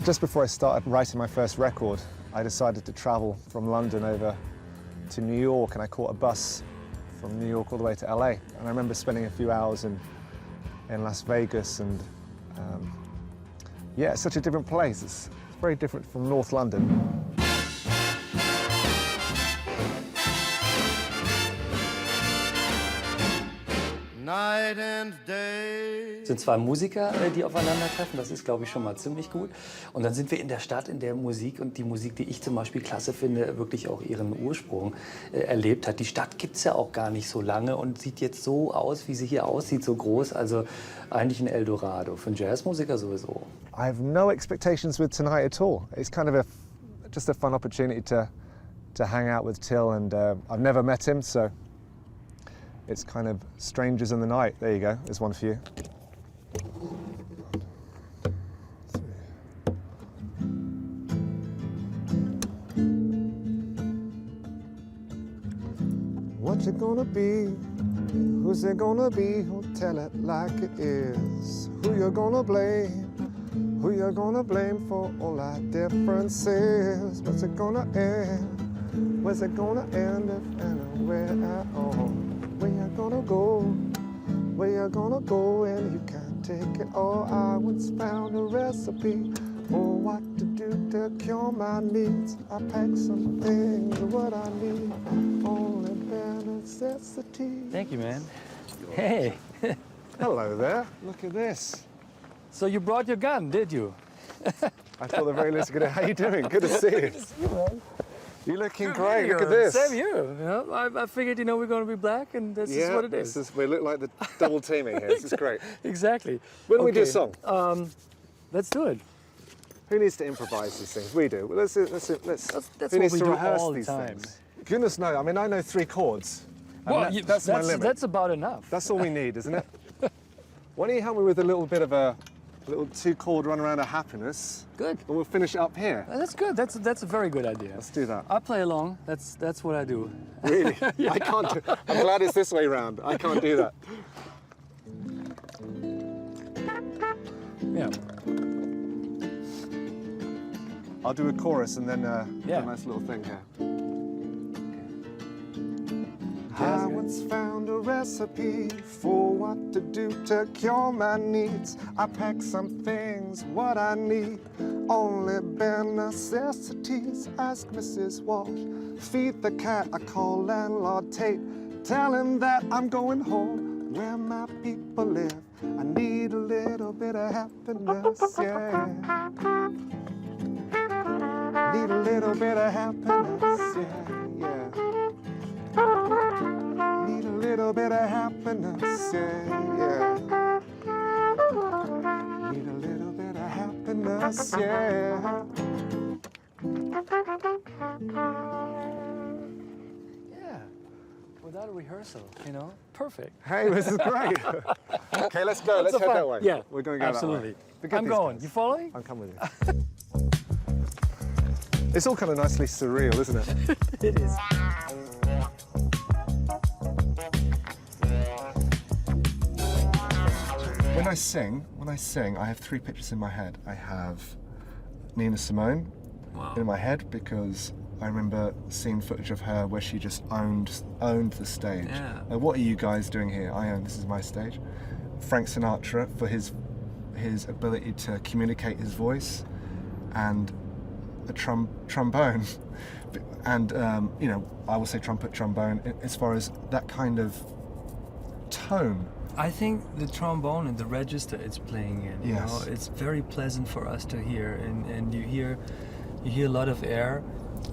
Just before I started writing my first record, I decided to travel from London over to New York, and I caught a bus from New York all the way to LA. And I remember spending a few hours in Las Vegas, and yeah, it's such a different place. It's very different from North London. Night and day. Es sind zwei Musiker, die aufeinandertreffen, das ist, glaube ich, schon mal ziemlich gut. Und dann sind wir in der Stadt, in der Musik und die Musik, die ich zum Beispiel klasse finde, wirklich auch ihren Ursprung erlebt hat. Die Stadt gibt es ja auch gar nicht so lange und sieht jetzt so aus, wie sie hier aussieht, so groß. Also eigentlich ein Eldorado, für einen Jazzmusiker sowieso. I have no expectations with tonight at all. It's kind of just a fun opportunity to hang out with Till, and I've never met him, so it's kind of strangers in the night. There you go, there's one for you. What you gonna be? Who's it gonna be? Who'll tell it like it is? Who you gonna blame? Who you gonna blame for all our differences? What's it gonna end? Where's it gonna end if anywhere at all? Where you gonna go? Where you gonna go? And you can't take it all. I once found a recipe for what to do to cure my needs. I packed some things, what I need, only bare necessity. Thank you, man. Hey. Hello there. Look at this. So you brought your gun, did you? I thought the very least I could. How you doing? Good to see you. Good to see you, man. You're looking Good great. video. Look at this. Same here. You know, I figured, you know, we're going to be black, and this is what it is. We look like the double teaming here. This is great. Exactly. When do we do a song? Let's do it. Who needs to improvise these things? We do. Well, let's That's who what needs we to do rehearse all the these time. things? Goodness no. I mean, I know 3 chords. And Well, that's my limit. That's about enough. That's all we need, isn't it? Why don't you help me with a little bit of a little 2-chord run around of happiness? Good. And we'll finish it up here. That's good. That's a very good idea. Let's do that. I play along. That's what I do. Really? I can't do. I'm glad it's this way round. I can't do that. Yeah. I'll do a chorus and then Yeah. a nice little thing here. Yeah, I once found a recipe for what to do to cure my needs. I packed some things, what I need, only bare necessities. Ask Mrs. Walsh, feed the cat, I call landlord Tate. Tell him that I'm going home where my people live. I need a little bit of happiness, yeah. Need a little bit of happiness, yeah, yeah. Need a little bit of happiness, yeah, yeah. Need a little bit of happiness, yeah. Yeah. Without a rehearsal, you know, perfect. Hey, this is great. Okay, let's go. Let's head that way. Yeah, We're going to go absolutely. that way. Forget I'm these going. guys. You following? I'm coming with you. It's all kind of nicely surreal, isn't it? It is. When I sing, I have 3 pictures in my head. I have Nina Simone in my head because I remember seeing footage of her where she just owned the stage. Yeah. Like, what are you guys doing here? This is my stage. Frank Sinatra for his ability to communicate his voice, and a trombone, and you know, I will say trumpet, trombone, as far as that kind of tone. I think the trombone and the register it's playing in, you Yes. know, it's very pleasant for us to hear, and you hear a lot of air,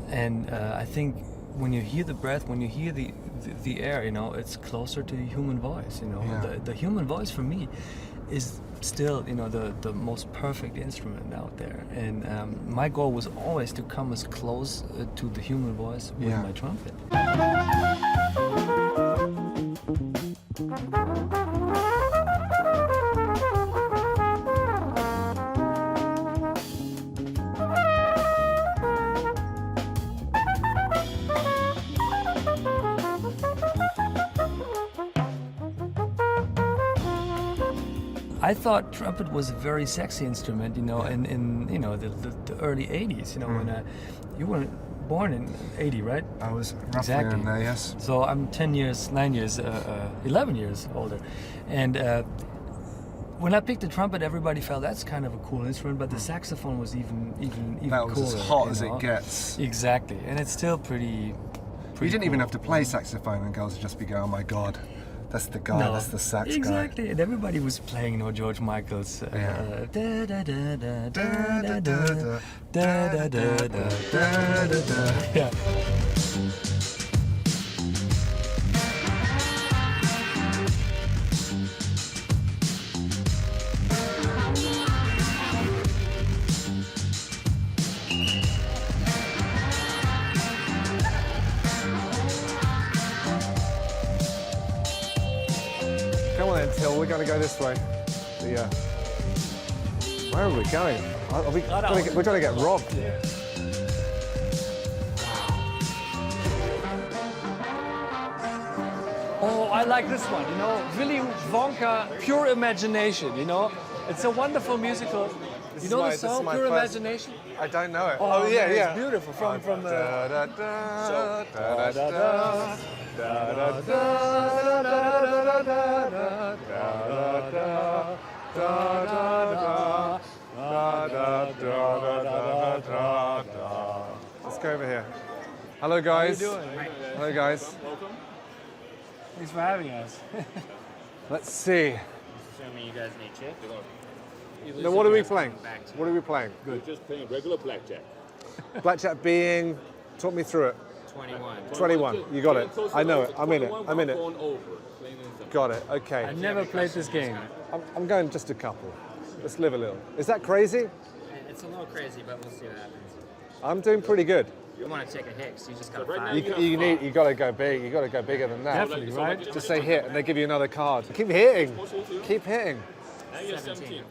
and I think when you hear the breath, when you hear the air, you know, it's closer to the human voice, you know. Yeah. The human voice for me is still, you know, the most perfect instrument out there, and my goal was always to come as close to the human voice with Yeah. my trumpet. I thought trumpet was a very sexy instrument, you know, in you know the early '80s. You know, when you were born in '80, right? I was roughly in there, yes. So I'm 11 years older, and when I picked the trumpet, everybody felt that's kind of a cool instrument, but the saxophone was even That was cooler, as hot you as know? it gets. Exactly, and it's still pretty You didn't cool. even have to play saxophone and girls would just be going, oh my God, that's the guy, that's the sax exactly. And everybody was playing, you know, George Michael's. Da da da da da da da da da da da. Yeah. Come on then, Till, we're going to go this way. Where are we going? We're going to get robbed. Oh, I like this one, you know, Willy Wonka, Pure Imagination, you know. It's a wonderful musical. You know the song, Pure Imagination? I don't know it. Oh, yeah, man, yeah. It's beautiful. From Let's go over here. Hello, guys. How you doing? Hello, guys. Thanks for having us. Let's see. Assuming you guys need chips. Now, what are we playing? What are we playing? We're just playing regular blackjack. Blackjack being, talk me through it. 21. 21, you got it. I know it, I'm in it, I'm in it. Going over. Playing inside. Got it, okay. I never played this game. I'm going just a couple. Let's live a little. Is that crazy? It's a little crazy, but we'll see what happens. I'm doing pretty good. You want to take a hit, so you just got to You, find you got to go big. You got to go bigger than that. Definitely, right? Just say hit, and they give you another card. Keep hitting. Keep hitting. And you're 17.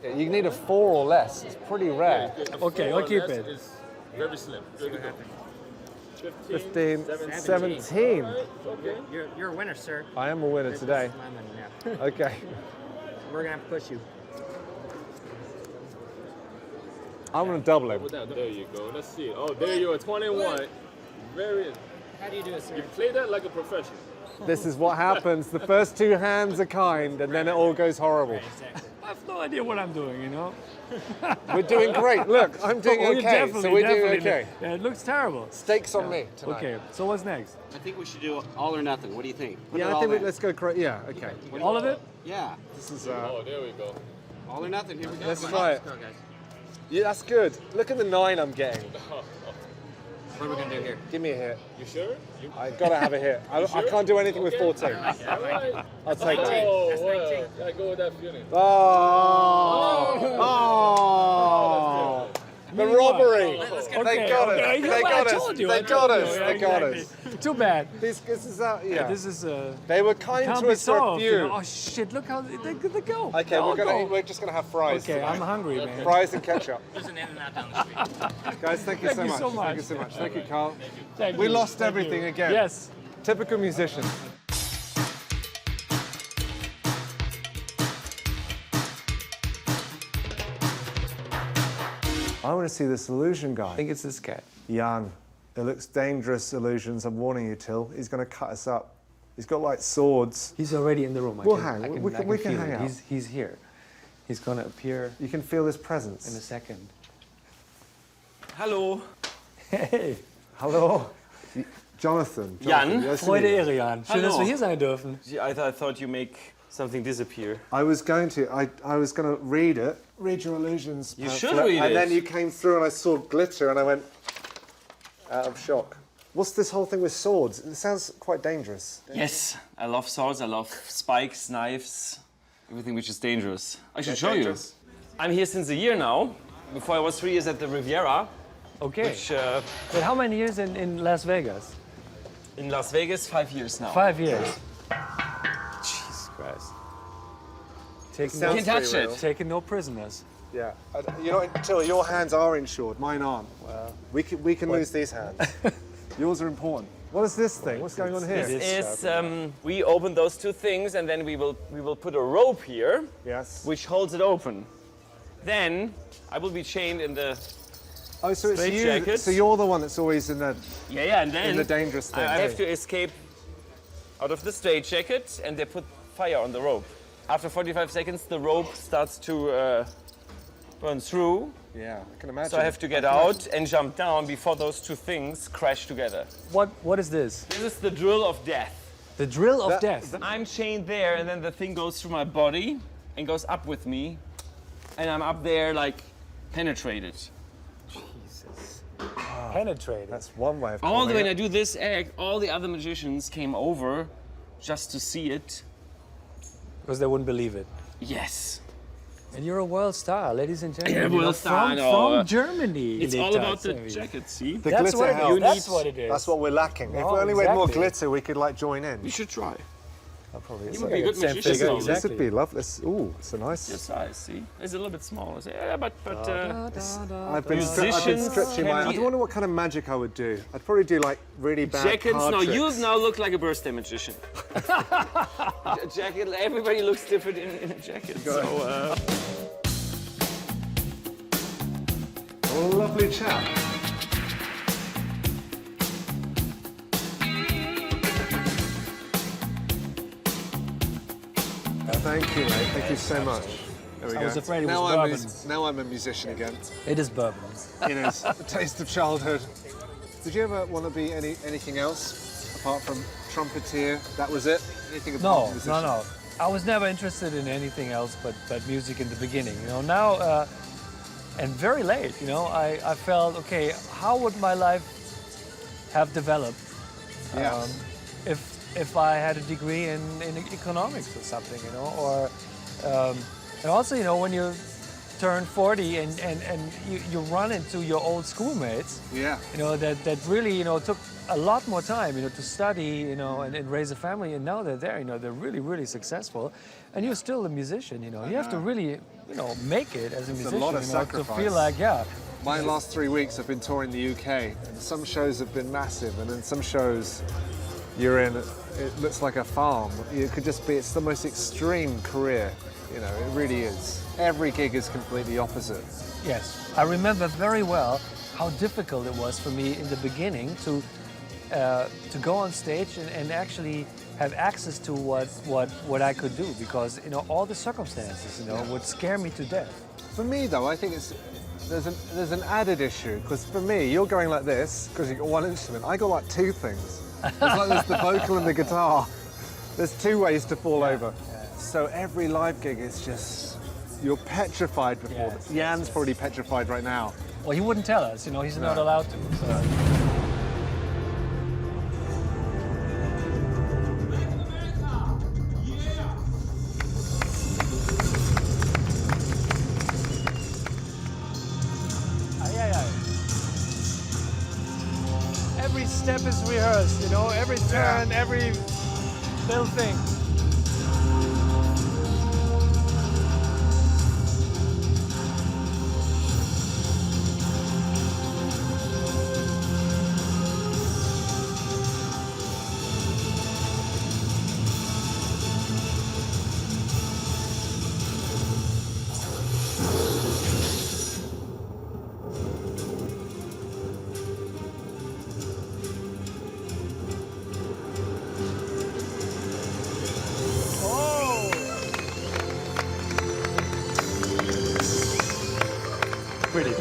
Yeah, you need a 4 or less. It's pretty rare. Okay, I'll keep it. It's very slim. See what happens. 15, 17. You're a winner, sir. I am a winner today. This is my money now. Okay. We're going to have to push you. I'm going to double him. There you go. Let's see. Oh, there you are. 21. Very. How do you do it, sir? You play that like a professional. This is what happens. The first 2 hands are kind, and then it all goes horrible. I have no idea what I'm doing, you know? We're doing great. Look, I'm doing Oh, you okay. So we're doing definitely- okay. Yeah, it looks terrible. Stakes on me tonight. Okay, so what's next? I think we should do all or nothing. What do you think? Put it Yeah, I all think in. let's go crazy. Yeah, okay. All of it? Yeah, This is. Oh, there we go. all or nothing. Here we go. Let's try it. Go, guys. Yeah, that's good. Look at the 9 I'm getting. What are we going to do here? Give me a hit. You sure? You... I gotta have a hit. I can't do anything with 14. All right. I'll take it. Oh, That's 19. well, I go with that feeling. Oh! Oh! The robbery! They got us! okay. They got I us! told you, They I got told us! you. They got us! Exactly. Too bad. This is yeah. This is They were kind can't to be us for a solved. You few. know? Oh shit! Look how they go. Okay, They all go. we're just gonna have fries. Okay, tonight. I'm hungry, man. Fries and ketchup. There's an In-N-Out down the street. Guys, thank you so much. so much. Thank you so much. Thank you, Carl. Thank We you. lost Thank everything you. again. Yes. Typical musician. I want to see this illusion guy. I think it's this guy. Young. It looks dangerous, illusions. I'm warning you, Till. He's going to cut us up. He's got like swords. He's already in the room. We'll hang. We can feel hang it. out. He's here. He's gonna appear You can feel his in a presence. second. Hallo. Hey, Hello. Jonathan. Jan. nice to Freude, meet you. Ehre, Jan. Schön, dass wir hier sein dürfen. I thought you make something disappear. I was going to. I was going to read it. Read your illusions. You should pamphlet, read and it. then you came through and I saw glitter and I went out of shock. What's this whole thing with swords? It sounds quite dangerous. Yes, I love swords. I love spikes, knives, everything which is dangerous. I should show dangerous. you. I'm here since a year now. Before I was 3 years at the Riviera, Okay. which But how many years in Las Vegas? in Las Vegas, 5 years now. 5 years. Jesus Christ. Taking sounds You can touch pretty real. it. taking no prisoners. Yeah. You know, Till, your hands are insured. Mine aren't. We can lose these hands. Yours are important. What is this thing? What's going on here? This is, we open those two things and then we will put a rope here, Yes. which holds it open. Then I will be chained in the Oh, so it's straight you. jacket. So you're the one that's always in the and then the dangerous thing. I have to escape out of the straitjacket, and they put fire on the rope. After 45 seconds, the rope starts to burn through. Yeah, I can imagine. So I have to get out and jump down before those two things crash together. What is this? This is the drill of death. The drill of death. I'm chained there, and then the thing goes through my body and goes up with me, and I'm up there like penetrated. Jesus. Penetrated. That's one way of All the way, calling when I it. do this act, all the other magicians came over just to see it. Because they wouldn't believe it. Yes. And you're a world star, ladies and gentlemen. Yeah, You know, world star, I know. From Germany. It's Elita, all about the Sérgio. jacket, see? The That's glitter what it is. helps. That's what it is. That's what we're lacking. If Oh, we only had more exactly. glitter, we could like join in. You should try. That probably is. You would be a good Same magician. figure, though. exactly. This would be lovely. Ooh, it's a nice. Your size, see? It's a little bit smaller. So, yeah, but I've been Musicians stretching my. can I be- wonder what kind of magic I would do. I'd probably do like really bad jackets. card No, you tricks. now look like a birthday magician. Jacket. Everybody looks different in a jacket. So. What a lovely chap. Thank you, mate. Thank you so much. There we go. I was afraid it now was I'm bourbon. now I'm a musician again. It is bourbon. It is a taste of childhood. Did you ever want to be anything else apart from trumpeter? That was it. Anything apart No, from musician? no. I was never interested in anything else but music in the beginning. You know, now and very late. You know, I felt okay. How would my life have developed Yeah. if I had a degree in economics or something? You know, or and also, you know, when you turn 40 and you run into your old schoolmates. Yeah. You know, that really, you know, took a lot more time, you know, to study, you know, and raise a family, and now they're there, you know, they're really, really successful, and you're still a musician, you know. You have to really, you know, make it as a musician, lot of you know, to sacrifice. feel like, yeah. My last 3 weeks I've been touring the UK, and some shows have been massive, and then some shows you're in, it looks like a farm. You could just be, it's the most extreme career, you know, it really is. Every gig is completely opposite. Yes, I remember very well how difficult it was for me in the beginning to go on stage and actually have access to what I could do, because, you know, all the circumstances, you know, would scare me to death. For me though, I think there's an added issue, because for me, you're going like this because you've got one instrument. I got like two things. It's like there's the vocal and the guitar. There's two ways to fall over. So every live gig is just, you're petrified before. Yes, Jan's probably petrified right now. Well, he wouldn't tell us, you know, he's not allowed to. So. Every step is rehearsed, you know, every turn, every little thing. Pretty.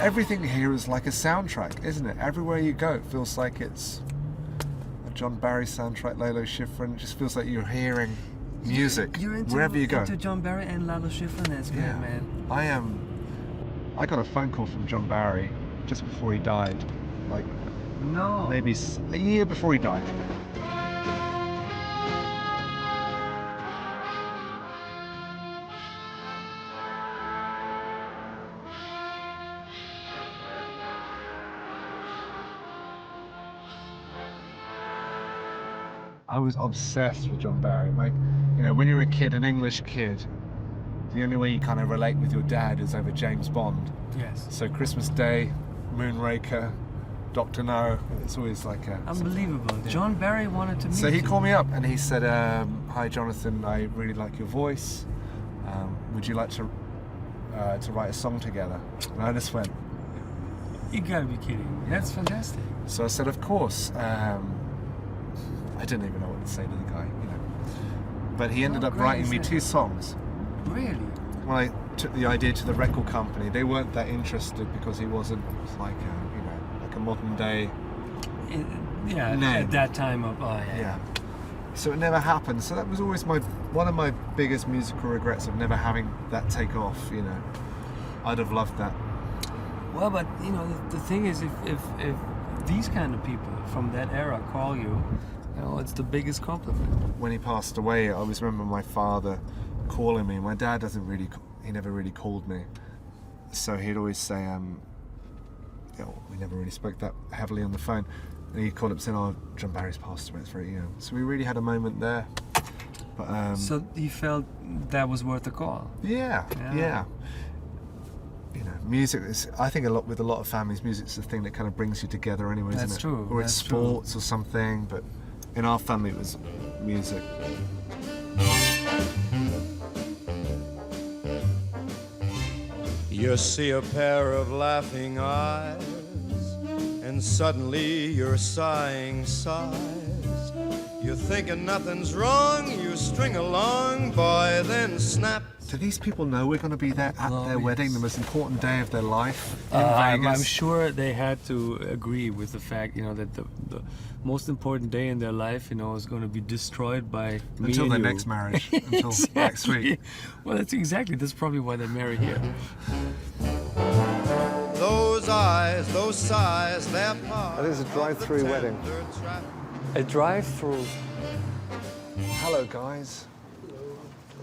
Everything here is like a soundtrack, isn't it? Everywhere you go, it feels like it's John Barry soundtrack, Lalo Schifrin. It just feels like you're hearing music wherever you go. Into John Barry and Lalo Schifrin, that's good, man. I got a phone call from John Barry just before he died, like maybe a year before he died. I was obsessed with John Barry. Like, you know, when you're a kid, an English kid, the only way you kind of relate with your dad is over James Bond. Yes. So Christmas Day, Moonraker, Dr. No, it's always like a... Unbelievable. Yeah. John Barry wanted to meet So he you. called me up and he said, hi Jonathan, I really like your voice. Would you like to write a song together? And I just went... You gotta be kidding. That's fantastic. So I said, of course. I didn't even know what to say to the guy, you know. But he ended up writing me 2 songs. Really? When I took the idea to the record company, they weren't that interested because he wasn't like a, you know, like a modern day name. At that time of yeah. So it never happened. So that was always one of my biggest musical regrets of never having that take off. You know, I'd have loved that. Well, but you know, the thing is, if these kind of people from that era call you, you know, it's the biggest compliment. When he passed away, I always remember my father calling me. My dad he never really called me. So he'd always say, you know, we never really spoke that heavily on the phone. And he'd call up saying, oh, John Barry's passed away, it's very, you know. So we really had a moment there. But, so he felt that was worth a call? Yeah. You know, music is, I think with a lot of families, music's the thing that kind of brings you together anyway, isn't it? That's true. Or it's sports or something, but in our family it was music. You see a pair of laughing eyes, and suddenly you're sighing sighs. You're thinking nothing's wrong, you string along, boy, then snap. Do these people know we're going to be there at their wedding, the most important day of their life in I'm Vegas? sure they had to agree with the fact, you know, that the most important day in their life, you know, is going to be destroyed by me Until and their you. next marriage, until next week. Well, that's probably why they're married here. Those eyes, those sighs, they're part. And it's a drive-through wedding. A drive-through. Hello, guys.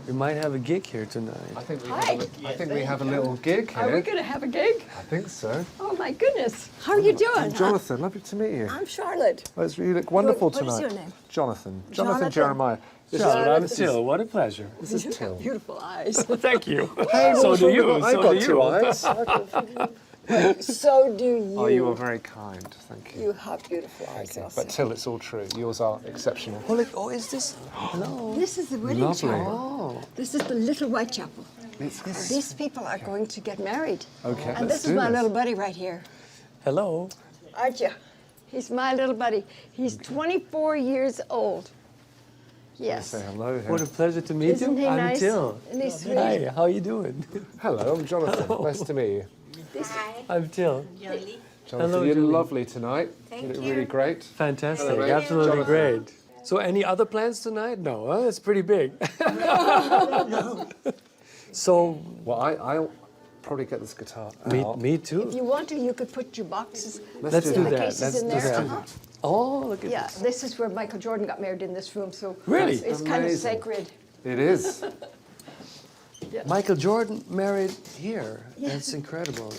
We might have a gig here tonight. I think we have a little gig here. Are we going to have a gig? I think so. Oh my goodness. How are you doing? I'm Jonathan, lovely to meet you. I'm Charlotte. Oh, you look wonderful What tonight. is your name? Jonathan. Jonathan. Jeremiah. I'm Till. What a pleasure. This is Till. Beautiful eyes. Thank you. Hey, So do you. I So got do 2 you. eyes. So do you. Oh, you are very kind. Thank you. You have beautiful eyes also. But Till, it's all true. Yours are exceptional. Oh, is this? Hello. This is the wedding Lovely. chapel. Oh. This is the little white chapel. It's These people are going to get married. Okay, And let's this is do my this. little buddy right here. Hello. Aren't you? He's my little buddy. He's 24 years old. Yes. Say hello here. What a pleasure to meet Isn't you. he I'm nice? Till. Isn't he sweet? Hi, how you doing? Hello, I'm Jonathan. Nice to meet you. I'm Till. Jonathan, Hello, you're Julie. lovely tonight. You look really great. Fantastic. Hello, mate. Absolutely Jonathan. great. So any other plans tonight? No, huh? It's pretty big. So, Well, I'll probably get this guitar out. me If too. you want to, you could put your boxes, Let's in do the that. cases Let's in do there. that. Uh-huh. Oh, look at Yeah, this. this is where Michael Jordan got married in this room, so Really? it's kind of Amazing. sacred. It is. Michael Jordan married here. Yeah. That's incredible.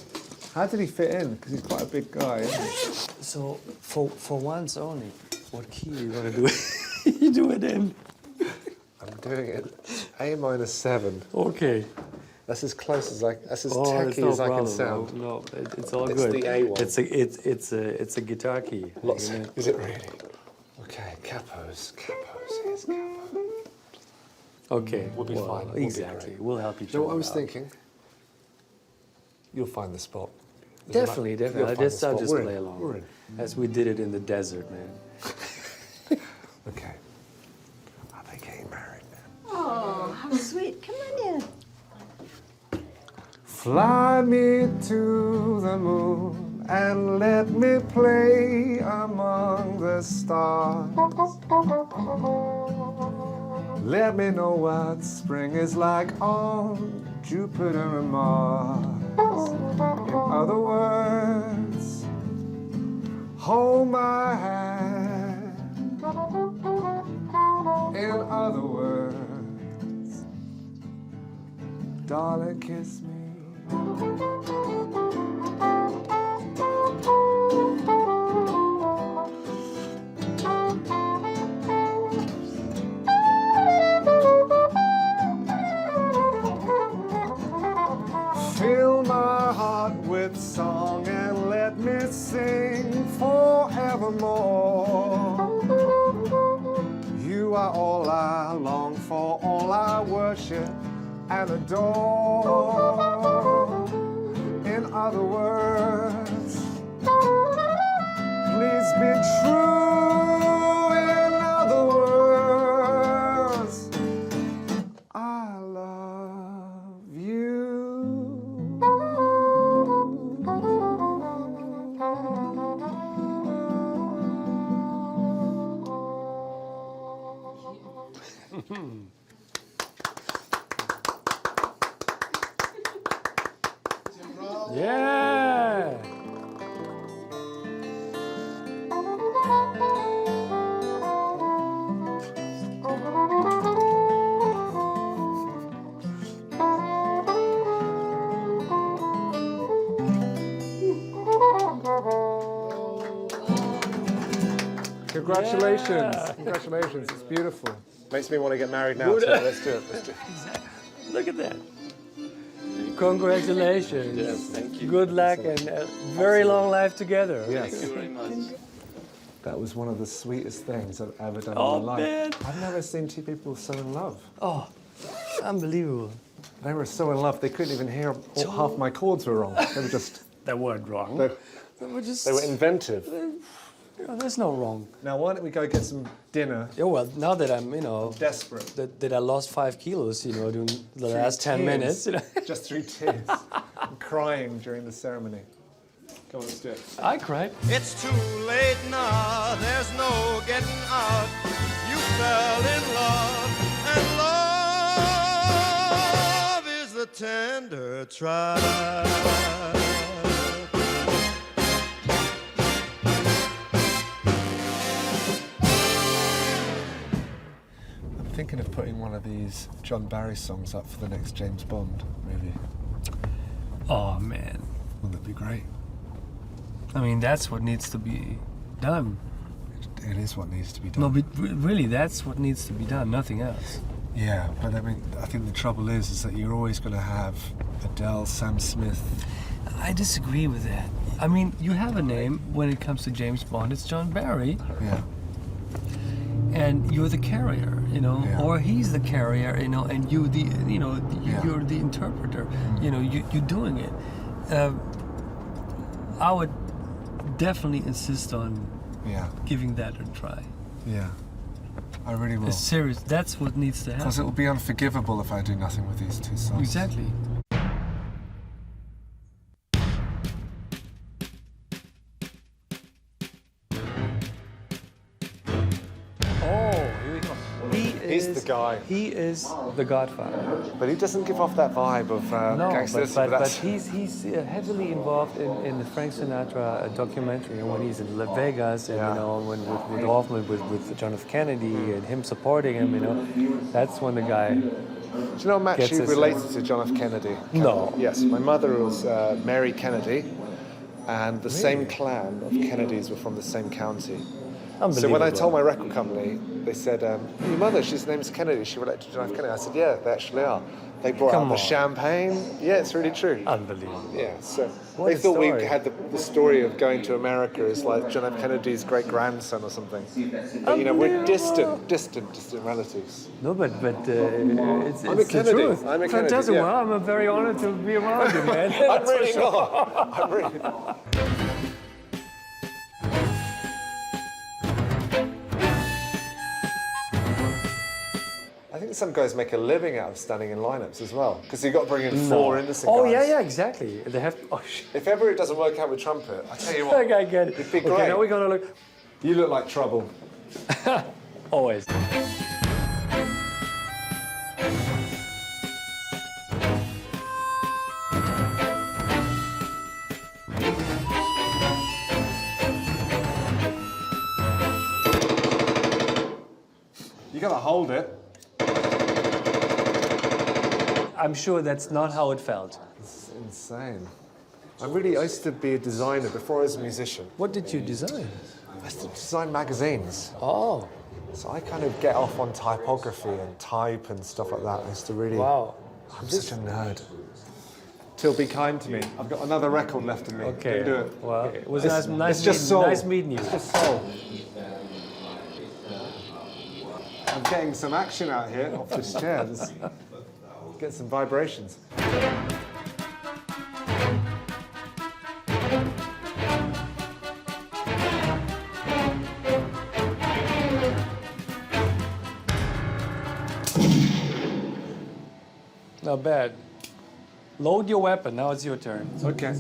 How did he fit in? Because he's quite a big guy, isn't he? So, for once only, what key are you going to do it? You do it in. I'm doing it. A-7. Okay. That's as close as that's as Oh, it's techy no as I can problem. sound. No, it's all It's good. the A one. It's a guitar key. Lots. You know. Is it really? Okay, capos. Here's capo. Okay. We'll be fine. We'll be Exactly. great. We'll help each You know other. what I was out. thinking? You'll find the spot. Definitely, definitely. You'll I'll find just the spot. We're play in. along. We're in. As we did it in the desert, man. Okay. Are they getting married now? Oh, how sweet. Come on in. Fly me to the moon and let me play among the stars. Let me know what spring is like on Jupiter and Mars. In other words, hold my hand. In other words, darling, kiss me. Fill my heart with song and let me sing forevermore. You are all I long for, all I worship and adore. In other words, please be true. In other words, I love you. Yeah! Congratulations. Yeah. Congratulations. It's beautiful. Makes me want to get married now. So let's do it. Let's do it. Look at that. Congratulations. Yes, thank you. Good luck and a very long life together. Yes. Thank you very much. That was one of the sweetest things I've ever done Oh, in my life. man. I've never seen two people so in love. Oh, unbelievable. They were so in love, they couldn't even hear half my chords were wrong. They were just, That weren't wrong. they, were just, they were inventive. there's no wrong. Now, why don't we go get some dinner? Yeah, well, now that I'm, Desperate. that I lost 5 kilos, during the last 10 minutes. Just through tears. And crying during the ceremony. Come on, let's do it. I cried. It's too late now, there's no getting out. You fell in love, and love is the tender trial. I'm thinking of putting one of these John Barry songs up for the next James Bond movie. Oh man. Wouldn't that be great? I mean, that's what needs to be done. It is what needs to be done. No, but really, that's what needs to be done, nothing else. Yeah, but I mean, I think the trouble is that you're always going to have Adele, Sam Smith. I disagree with that. I mean, you have a name when it comes to James Bond, it's John Barry, Yeah. and you're the carrier, Yeah. or he's the carrier, and you the, Yeah. you're the interpreter, you're doing it. I would definitely insist on Yeah. giving that a try. Yeah. I really will. It's serious. That's what needs to Because it happen. will be unforgivable if I do nothing with these two songs. Exactly. Oh, here we go. He's the guy. He is the Godfather. But he doesn't give off that vibe of No, gangsters. but he's heavily involved in the Frank Sinatra documentary, and when he's in Las Vegas, and when with Hoffman, with John F. Kennedy, and him supporting him, that's when the guy. Do you know I'm actually Gets his- related to John F. Kennedy? No. Yes, my mother was Mary Kennedy, and the same clan of Kennedys were from the same county. So when I told my record company, they said, your mother, she's name is Kennedy, she related to John F. Kennedy. I said, yeah, they actually are. They brought out the champagne. Yeah, it's really true. Unbelievable. Yeah, so What they a thought story. we had the story of going to America as like John F. Kennedy's great-grandson or something. But, we're distant relatives. No, but it's I'm a the Kennedy. truth. I'm a Kennedy, Fantastic. yeah. Well, I'm very honored to be around you, man. I'm really not. I'm really not. I think think some guys make a living out of standing in lineups as well, because you've got to bring in 4 innocent Oh guys. yeah, exactly. They have. Oh shit. If ever it doesn't work out with trumpet, I tell you what, I get it. it'd be Okay, great. now we're gonna look. You look like trouble. Always. You gotta hold it. I'm sure that's not how it felt. It's insane. I used to be a designer before I was a musician. What did you design? I used to design magazines. Oh, So I kind of get off on typography and type and stuff like that. I used to really... wow. I'm such a nerd. Till, be kind to me. I've got another record left in me. Okay. Don't do it. Well, it was It's- nice it's just soul. nice meeting you. It's just soul. I'm getting some action out here off this chair. Get some vibrations. Not bad. Load your weapon. Now it's your turn. Okay.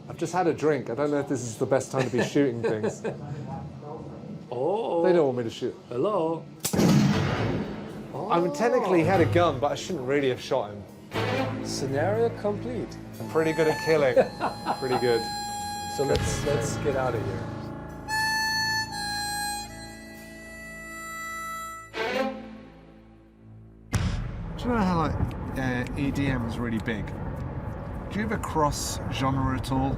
I've just had a drink. I don't know if this is the best time to be shooting things. Oh. They don't want me to shoot. Hello. I mean, technically he had a gun, but I shouldn't really have shot him. Scenario complete. I'm pretty good at killing. Pretty good. So let's get out of here. Do you know how EDM is really big? Do you ever cross genre at all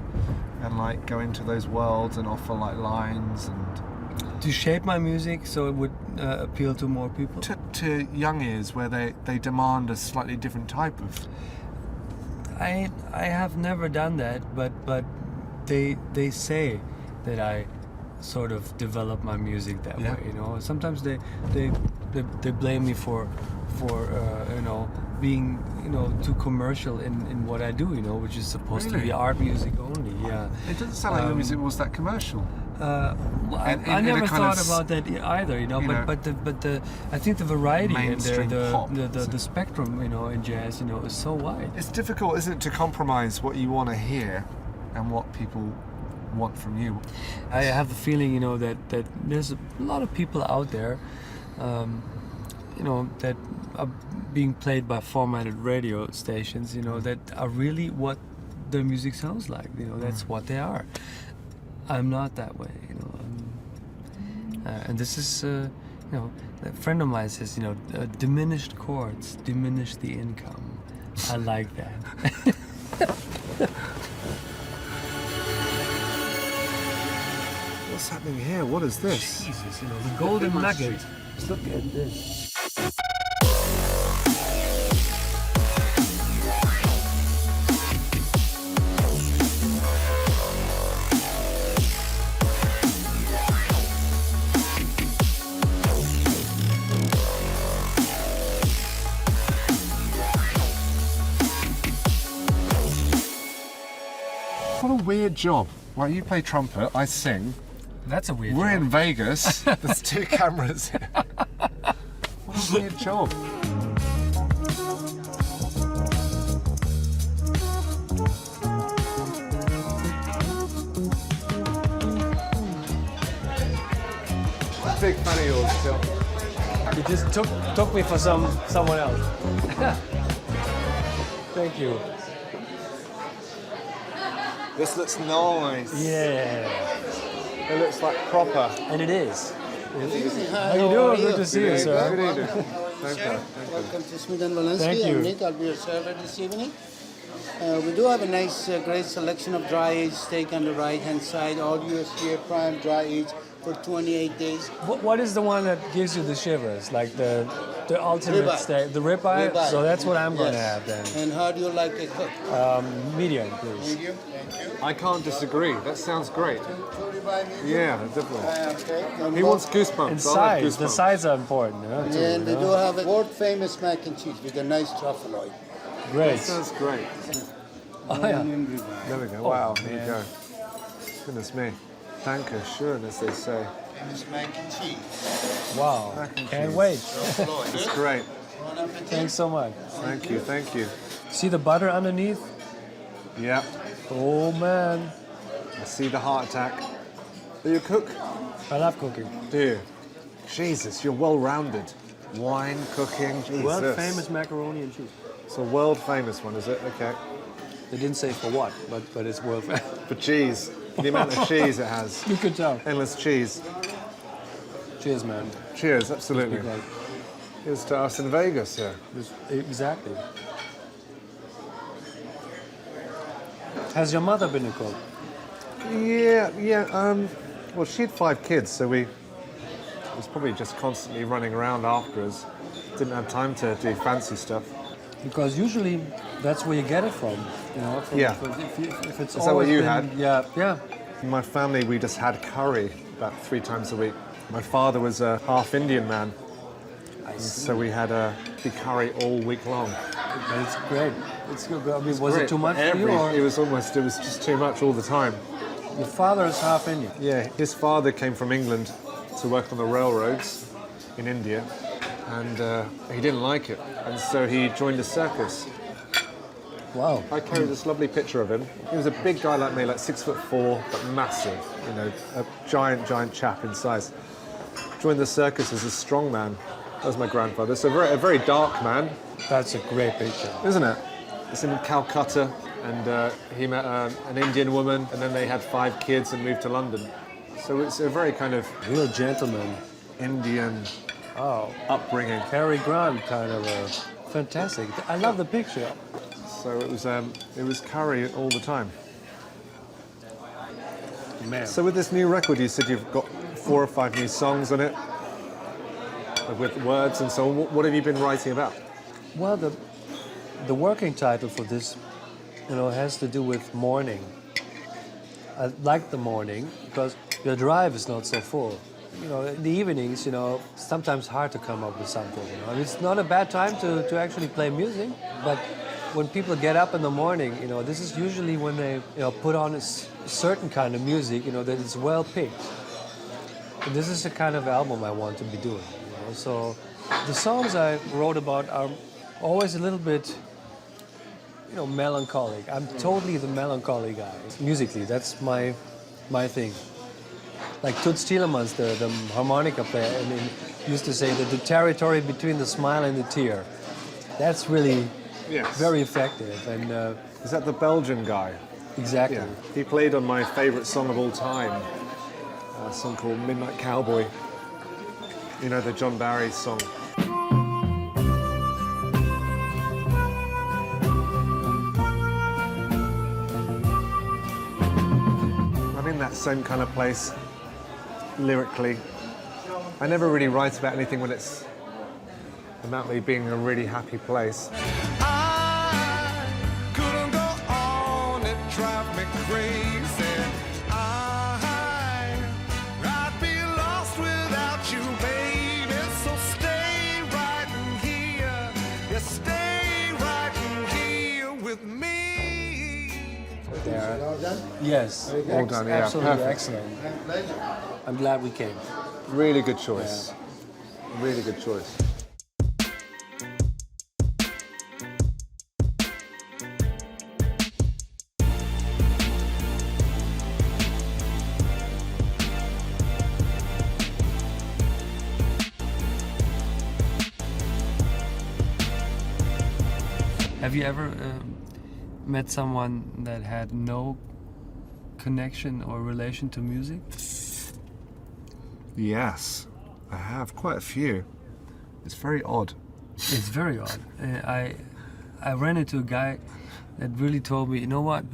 and like go into those worlds and offer like lines and To shape my music so it would appeal to more people. to young ears where they demand a slightly different type of? I have never done that, but they say that I sort of develop my music that Yeah. way. You know, sometimes they blame me for you know, being, you know, too commercial in what I do. You know, which is supposed to Really? be art music only. Yeah. It doesn't sound like your music was that commercial. Well, And I in a never kind thought of about that either, you know. you know, But the I think the variety and mainstream pop. the spectrum, you know, in jazz, you know, is so wide. It's difficult, isn't it, to compromise what you want to hear and what people want from you. I have the feeling, you know, that there's a lot of people out there, you know, that are being played by formatted radio stations, you know, that are really what their music sounds like. You know, that's what they are. I'm not that way, you know. And this is, you know, a friend of mine says, you know, diminished chords diminish the income. I like that. What's happening here? What is this? Jesus, you know, the golden nugget. Look at this. What a weird job. Well, you play trumpet, I sing. That's a weird We're job. in Vegas. There's 2 cameras here. What a weird job. I'm a big fan of yours, Till. You just took me for someone else. Thank you. This looks nice. Yeah. It looks like proper. And it is. How you doing? Good to see you, sir. Good evening. Thank you. Welcome to Smith & Walensky. Thank you. I'm Nick. I'll be your server this evening. We do have a nice, great selection of dry aged steak on the right-hand side. All USDA prime dry aged for 28 days. What is the one that gives you the shivers? Like the ultimate Ribeye. steak, the ribeye? Ribeye. So that's what I'm going to Yes. have then. And how do you like it cooked? Medium, please. Medium. Thank you. I can't disagree. That sounds great. Two ribeye medium. Yeah, definitely. Okay. And He wants goosebumps. And I like sides. The goosebumps. sides are important. Too, And they you do know? have a world-famous mac and cheese with a nice truffle oil. Great. That sounds great. Oh, yeah. Onion ribeye. There we go. Wow, there you go. Goodness me. Danke schön, as they say. Famous mac and cheese. Wow. Mac and Can't cheese. wait. Truffle oil. It's great. Thanks so much. Thank you, thank you. See the butter underneath? Yeah, Oh man, I see the heart attack. Do you cook? I love cooking. Do you? Jesus, you're well-rounded. Wine, cooking, Jesus. World famous macaroni and cheese. It's a world-famous one, is it? Okay. They didn't say for what, but it's world famous. For cheese. The amount of cheese it has. You could tell. Endless cheese. Cheers, man. Cheers, absolutely. Because Here's to us in Vegas, yeah. exactly. Has your mother been a cook? Yeah. Well, she had 5 kids, so we was probably just constantly running around after us. Didn't have time to do fancy stuff. Because usually that's where you get it from, you know. Yeah. If it's Is that what always you been- had? Yeah. In my family, we just had curry about 3 times a week. My father was a half Indian man, so we had a big curry all week long. But it's great. It's good. I mean, was Great. it too much for you? Or? It was just too much all the time. Your father is half Indian. Yeah, his father came from England to work on the railroads in India, and he didn't like it, and so he joined a circus. Wow. I carry this lovely picture of him. He was a big guy like me, like 6'4", but massive, you know, a giant chap in size. Joined the circus as a strong man. That was my grandfather. So a very dark man. That's a great picture. Isn't it? It's in Calcutta, and he met an Indian woman, and then they had 5 kids and moved to London. So it's a very kind of Real gentleman. Indian upbringing. Cary Grant kind of a fantastic. I love the picture. So it was curry all the time. Man. So with this new record, you said you've got 4 or 5 new songs on it, with words and so on. What have you been writing about? Well, the working title for this, you know, has to do with morning. I like the morning because your drive is not so full. You know, in the evenings, you know, sometimes hard to come up with something. You know, and it's not a bad time to actually play music, but when people get up in the morning, you know, this is usually when they, you know, put on a certain kind of music, you know, that is well picked. And this is the kind of album I want to be doing. You know? So the songs I wrote about are always a little bit, you know, melancholic. I'm totally the melancholy guy. Musically, that's my thing. Like Toots Thielemans, the harmonica player, and he used to say that the territory between the smile and the tear. That's really very effective. And Is that the Belgian guy? exactly. Yeah. He played on my favorite song of all time, a song called Midnight Cowboy. You know, the John Barry song. I'm in that same kind of place, lyrically. I never really write about anything when it's about me being in a really happy place. I couldn't go on, it drives me crazy. I'd be lost without you, baby. So stay right in here. Yeah, stay right in here with me. There. Yes. All done, yeah, Absolutely perfect. excellent. I'm glad we came. Really good choice. Really good choice. Have you ever met someone that had no connection or relation to music? Yes, I have quite a few. It's very odd. It's very odd. I ran into a guy that really told me, you know what?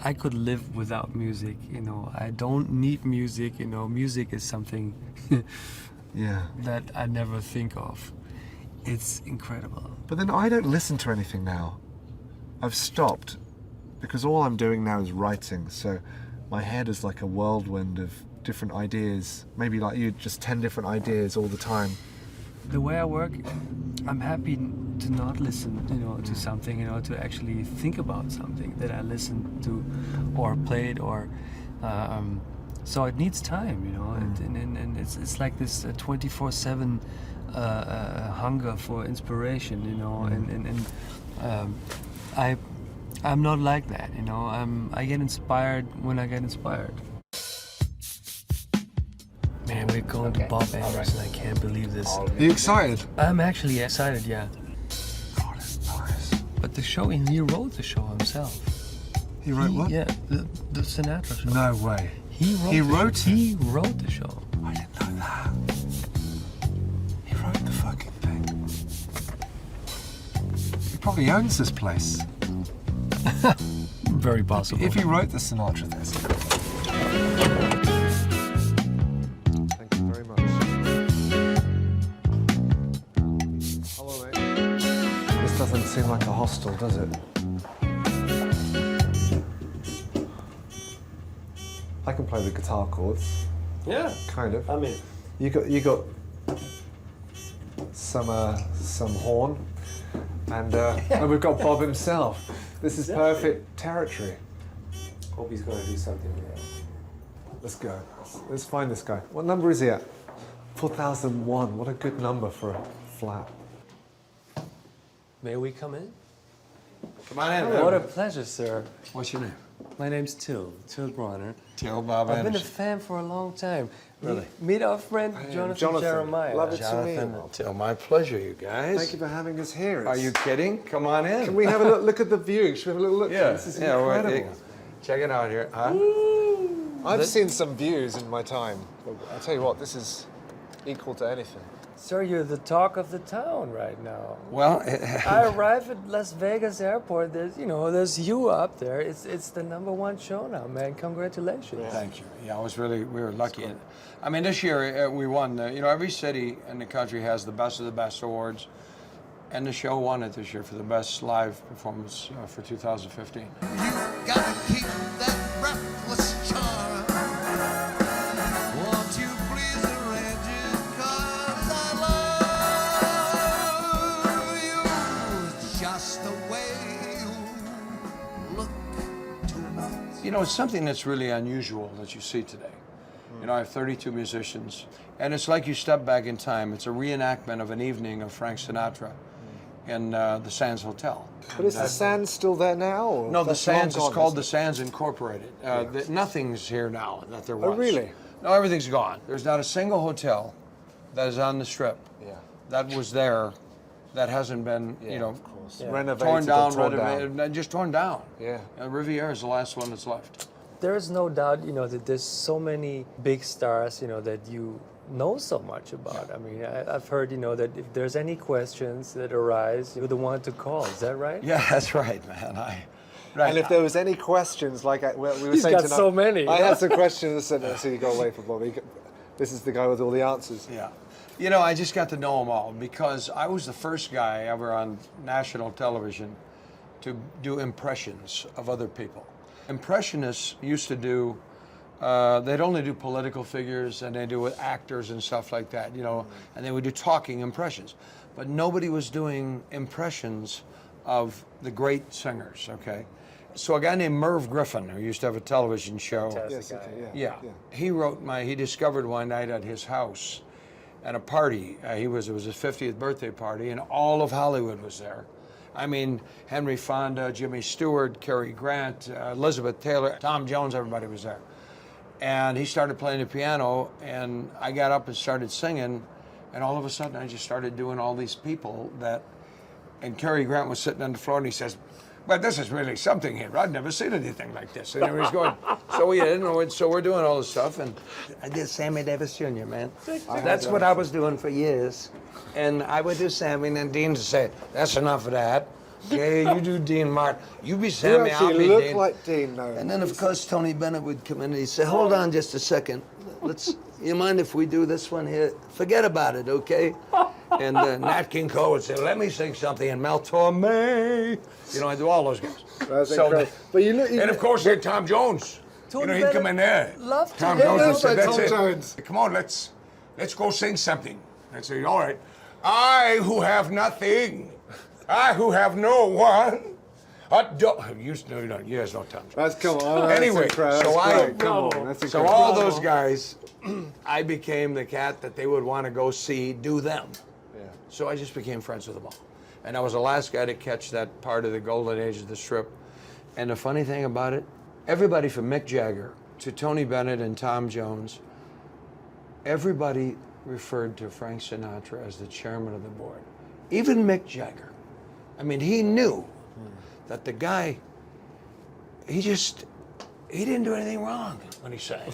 I could live without music. You know, I don't need music. You know, music is something that I never think of. It's incredible. But then I don't listen to anything now. I've stopped because all I'm doing now is writing. So my head is like a whirlwind of different ideas. Maybe like you, just 10 different ideas all the time. The way I work, I'm happy to not listen, you know, to something, you know, to actually think about something that I listened to or played or So it needs time, you know, and it's like this 24/7 hunger for inspiration, you know, I'm not like that, you know. I get inspired when I get inspired. Man, we're going to Bob Anderson. I can't believe this. Are you excited? I'm actually excited, yeah. Oh, that's nice. But the show, he wrote the show himself. He wrote what? Yeah, the Sinatra show. No way. He wrote the show. I didn't know that. He wrote the fucking thing. He probably owns this place. Very possible. If he wrote the Sinatra thing. Thank you very much. Hello, mate. This doesn't seem like a hostel, does it? I can play the guitar chords. Yeah. Kind of. I mean, You got some horn, and we've got Bob himself. This is perfect territory. hope he's going to do something with that. Let's go. Let's find this guy. What number is he at? 4001. What a good number for a flat. May we come in? Come on in. Oh, what a pleasure, sir. What's your name? My name's Till Brönner. Till Bob I've been a Anderson. fan for a long time. Really? Meet our friend Jonathan Jeremiah. Love it to meet. Till, my pleasure, you guys. Thank you for having us here. Are you kidding? Come on in. Can we have a look at the view? Should we have a little look? Yeah. This is well, incredible. check it out here. Huh? I've seen some views in my time. I'll tell you what, this is equal to anything. Sir, you're the talk of the town right now. Well, I arrive at Las Vegas airport. There's you up there. It's the #1 show now, man. Congratulations. thank you. Yeah, we were lucky. I mean, this year we won. Every city in the country has the best of the best awards, and the show won it this year for the best live performance for 2015. You gotta keep that breathless charm. Won't you please arrange it? 'Cause I love you just the way you look tonight. It's something that's really unusual that you see today. I have 32 musicians, and it's like you step back in time. It's a reenactment of an evening of Frank Sinatra in the Sands Hotel. But is the Sands still there now? Or No, the that's long Sands is gone, called isn't the Sands Incorporated. Nothing's here now that there was. Oh, really? No, everything's gone. There's not a single hotel that is on the Strip Yeah. that was there that hasn't been, Of course. Yeah. Renovated torn down, or torn renovated, just torn down. Yeah. Riviera is the last one that's left. There is no doubt, that there's so many big stars, that you know so much about. I mean, I've heard, that if there's any questions that arise, you're the one to call. Is that right? Yeah, that's right, man. Right. And if there was any questions, like we were He's saying got tonight, so many. I had some questions. So you go away from Bobby. This is the guy with all the answers. Yeah. I just got to know them all because I was the first guy ever on national television to do impressions of other people. Impressionists used to do, they'd only do political figures and they do with actors and stuff like that, and they would do talking impressions. But nobody was doing impressions of the great singers, okay? So a guy named Merv Griffin, who used to have a television show. Yes, okay, Yeah. He discovered one night at his house at a party. It was his 50th birthday party, and all of Hollywood was there. I mean, Henry Fonda, Jimmy Stewart, Cary Grant, Elizabeth Taylor, Tom Jones, everybody was there. And he started playing the piano, and I got up and started singing, and all of a sudden I just started doing all these people and Cary Grant was sitting on the floor, and he says, "Well, this is really something here. I've never seen anything like this." And he was going, so we're doing all this stuff, and I did Sammy Davis Jr., man. That's what I was doing for years. And I would do Sammy, and then Dean would say, "That's enough of that. Okay, you do Dean Martin. You be Sammy, I'll be You look Dean." like Dean, though. And then, of course, Tony Bennett would come in and he'd say, "Hold on just a second. You mind if we do this one here? Forget about it, okay?" And Nat King Cole would say, "Let me sing something." And Mel Torme. I do all those guys. That's incredible. But and of course, Tom Jones. Tony He'd come in there. Love to Tom hear Jones him. would say, "That's Tom it. Jones. Come on, let's go sing something." I'd say, "All right. I who have nothing, I who have no one, You guys don't tell me. That's come on. Anyway, That's so all those guys, I became the cat that they would want to go see do them. Yeah. So I just became friends with them all. And I was the last guy to catch that part of the golden age of the strip. And the funny thing about it, everybody from Mick Jagger to Tony Bennett and Tom Jones, everybody referred to Frank Sinatra as the chairman of the board. Even Mick Jagger. I mean, he knew that the guy, he didn't do anything wrong when he sang.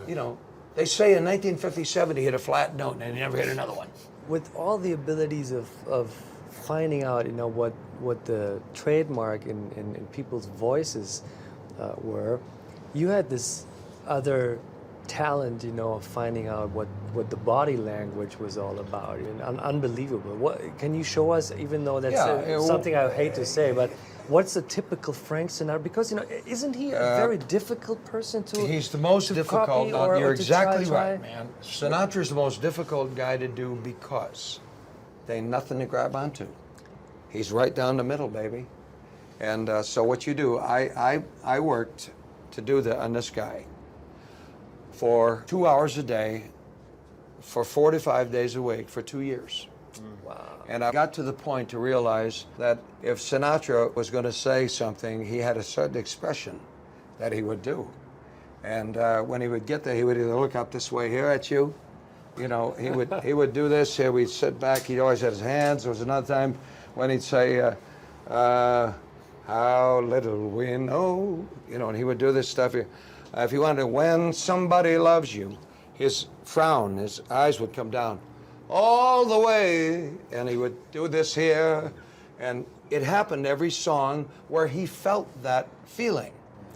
You know, they say in 1957 he hit a flat note and he never hit another one. With all the abilities of finding out, you know, what the trademark in people's voices were, you had this other talent, you know, of finding out what the body language was all about. Unbelievable. What can you show us? Even though that's something I hate to say, but what's a typical Frank Sinatra? Because, you know, isn't he a very difficult person to? He's the most difficult. You're exactly try? right, man. Sinatra's the most difficult guy to do because they ain't nothing to grab onto. He's right down the middle, baby. And so what you do, I worked to do on this guy for 2 hours a day, for 45 days a week, for 2 years. Wow. And I got to the point to realize that if Sinatra was going to say something, he had a certain expression that he would do. And when he would get there, he would either look up this way here at you, you know, he would do this here, we'd sit back, he'd always have his hands. There was another time when he'd say, how little we know, you know, and he would do this stuff here. If you wanted, when somebody loves you, his frown, his eyes would come down all the way, and he would do this here, and it happened every song where he felt that feeling.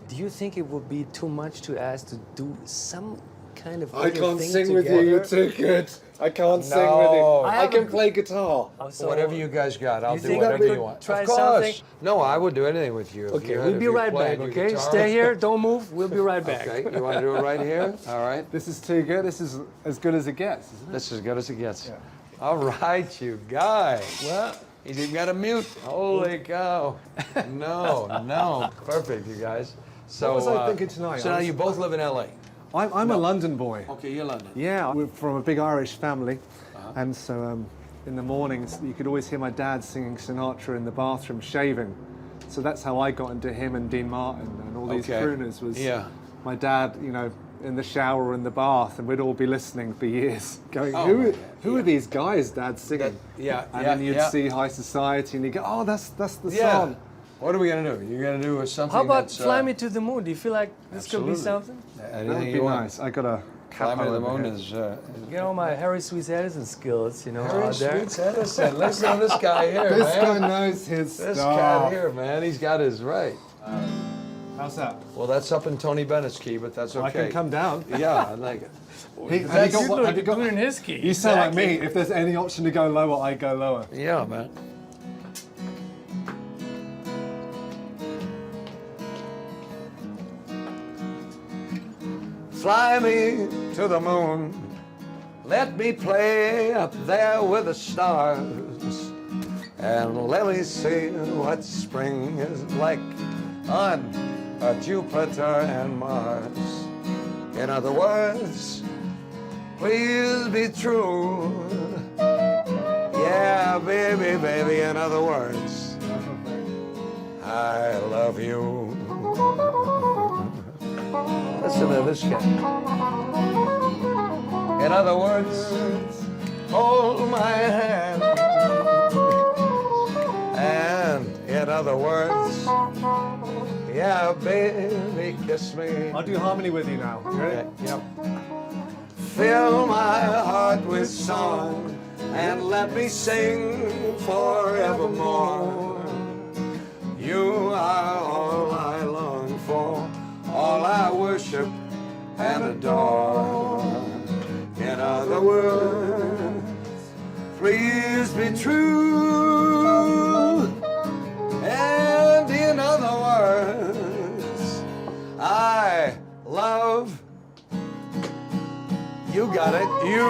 Do you think it would be too much to ask to do some kind of I can't thing sing together? with you, you're too good. I can't sing with you. I can play guitar. So whatever you guys got, I'll do think whatever we you could want. try Of course. something? No, I would do anything with you. Okay, we'll be right back, okay? Stay here, don't move, we'll be right back. Okay, you want to do it right here? All right. This is too good. This is as good as it gets, isn't it? This is as good as it gets. Yeah. All right, you guys. Well, he's even got a mute. Holy cow. No. Perfect, you guys. So, What was I thinking tonight? So now you both live in L.A. I'm a London boy. Okay, you're London. Yeah, we're from a big Irish family. And so in the mornings, you could always hear my dad singing Sinatra in the bathroom shaving. So that's how I got into him and Dean Martin and all these crooners was my dad, you know, in the shower or in the bath, and we'd all be listening for years, going, who are these guys, Dad, singing? And then you'd see High Society, and you go, oh, that's the song. What are we gonna do? You're gonna do something. How about that's, Fly Me to the Moon? Do you feel like this could be something? That would be nice. I got a Fly Me to the Moon is. You know, my Harry Sweets Edison skills, you know, Harry out there. Sweets Edison. Listen to this guy here, man. This guy knows his This stuff. cat here, man, he's got his right. How's that? Well, that's up in Tony Bennett's key, but that's okay. I can come down. Yeah, I like it. Have you got in his key. You sound like me. If there's any option to go lower, I go lower. Yeah, man. Fly me to the moon. Let me play up there with the stars. And let me see what spring is like on Jupiter and Mars. In other words, please be true. Yeah, baby, baby, in other words, I love you. Listen to this guy. In other words, hold my hand. And in other words, yeah, baby, kiss me. I'll do harmony with you now. You ready? Yep. Fill my heart with song and let me sing forevermore. You are all I long for, all I worship and adore. In other words, please be true. And in other words, I love, you got it, you.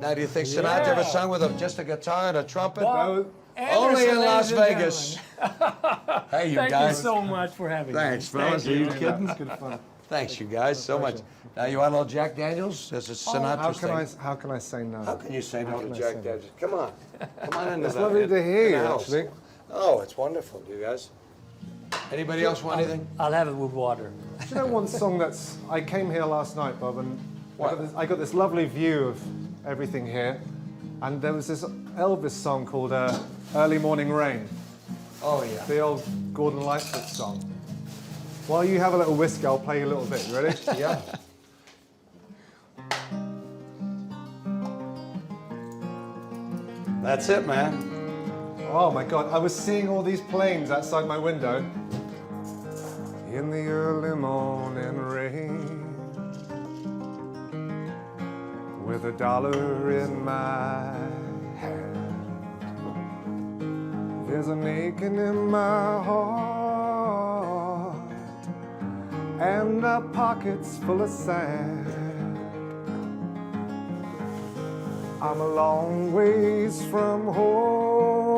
Now Do you think Sinatra ever sung with just a guitar and a trumpet? Bob Only in Anderson, Las ladies and Vegas. Hey, you Thank guys. you so much for having Thanks, me. fellas. Are you kidding? Good fun. Thanks, you guys, so much. Now, you want a little Jack Daniels? There's a Sinatra thing. How can I say no? How can you say no to can I Jack say no? Daniels? Come on. Come on into It's that. lovely to hear in you, the house. actually. Oh, it's wonderful, you guys. Anybody else want anything? I'll have it with water. Do you know one song that's... I came here last night, Bob, and What? I got this lovely view of everything here. And there was this Elvis song called Early Morning Rain. Oh, yeah. The old Gordon Lightfoot song. While you have a little whiskey, I'll play you a little bit. You ready? Yeah. That's it, man. Oh my God, I was seeing all these planes outside my window. In the early morning rain, with $1 in my hand, there's an aching in my heart, and my pockets full of sand. I'm a long ways from home,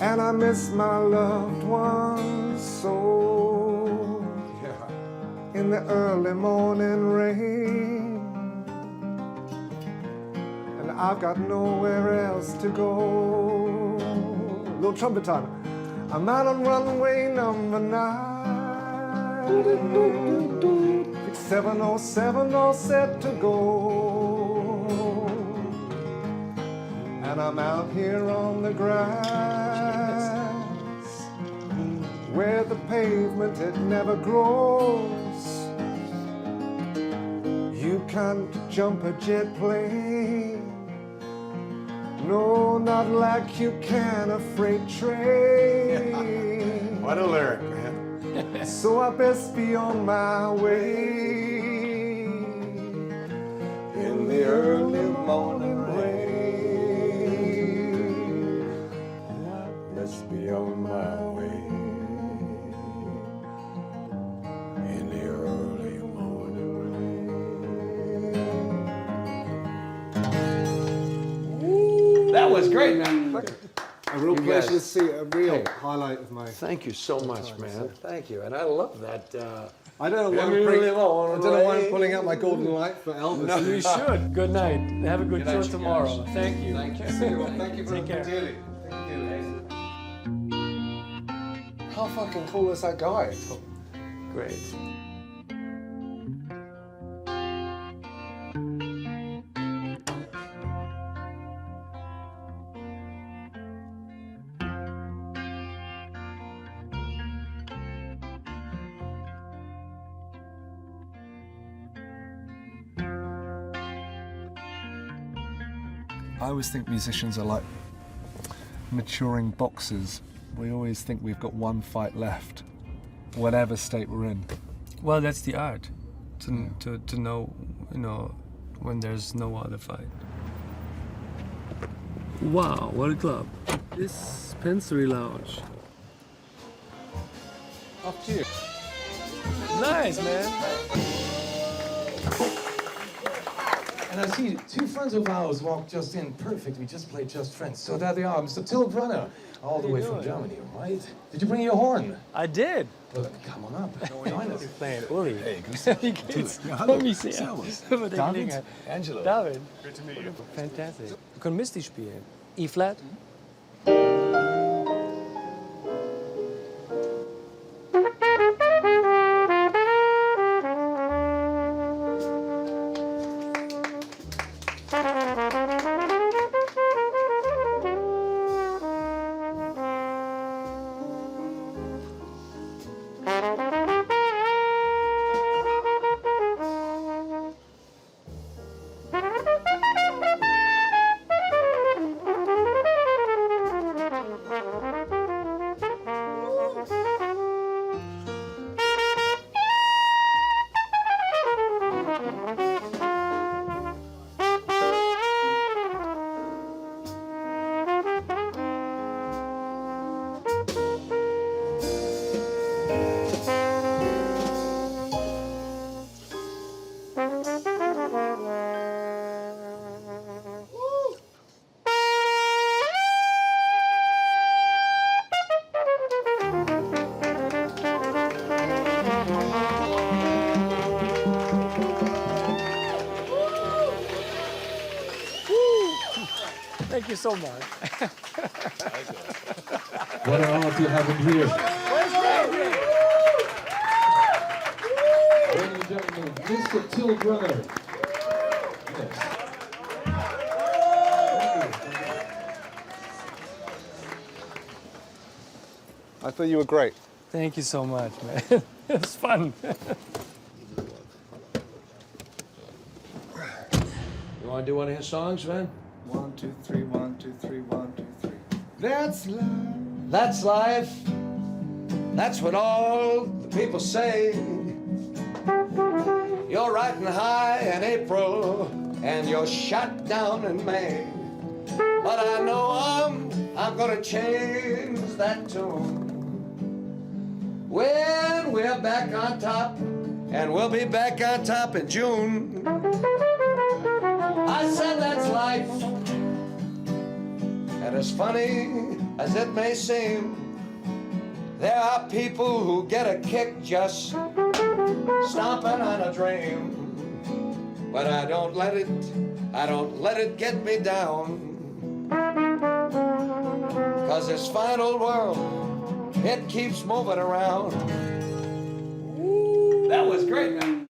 and I miss my loved ones so. Yeah. In the early morning rain, and I've got nowhere else to go. Little trumpet time. I'm out on runway number 9. 707 all set to go. And I'm out here on the grass, where the pavement, it never grows. You can't jump a jet plane, no, not like you can a freight train. What a lyric, man. So I best be on my way in the early morning rain. I best be on my way in the early morning rain. That was great, man. A real You pleasure guys- to see a real highlight of my... Thank you so much, man. Thank you. And I love that. I don't know why I'm pulling out my golden light for Elvis. No, you should. Good night. Have a good show tomorrow. Thank you. Thank you. Thank you Take care. dearly. Thank you dearly. How fucking cool is that guy? Great. I always think musicians are like maturing boxers. We always think we've got one fight left, whatever state we're in. Well, that's the art, to know, when there's no other fight. Wow, what a club! This Pensory Lounge. Up to you. Nice, man. And I see two friends of ours walk just in. Perfect. We just played Just Friends. So there they are, Mr. Till Brönner, all the way from Germany, right? Did you bring your horn? I did. Well, come on up. Join us. Playing Uli. Hey, Wie geht's? Ja, hallo. Komm, ich sehe. Servus. Über die David? Gelegenheit. Angelo. David. Great to meet you. Fantastic. Wir können Misty spielen. E-flat. you so much. What an honor to have him here. Ladies and gentlemen, Mr. Till Brönner. Yes. I thought you were great. Thank you so much, man. It was fun. You want to do one of his songs, man? 1, 2, 3, 1, 2, 3, 1, 2, 3. That's life. That's life. That's what all the people say. You're riding high in April and you're shot down in May. But I know I'm gonna change that tune. When we're back on top, and we'll be back on top in June. I said that's life. And as funny as it may seem, there are people who get a kick just stomping on a dream. But I don't let it get me down. 'Cause this fine old world, it keeps moving around. That was great, man.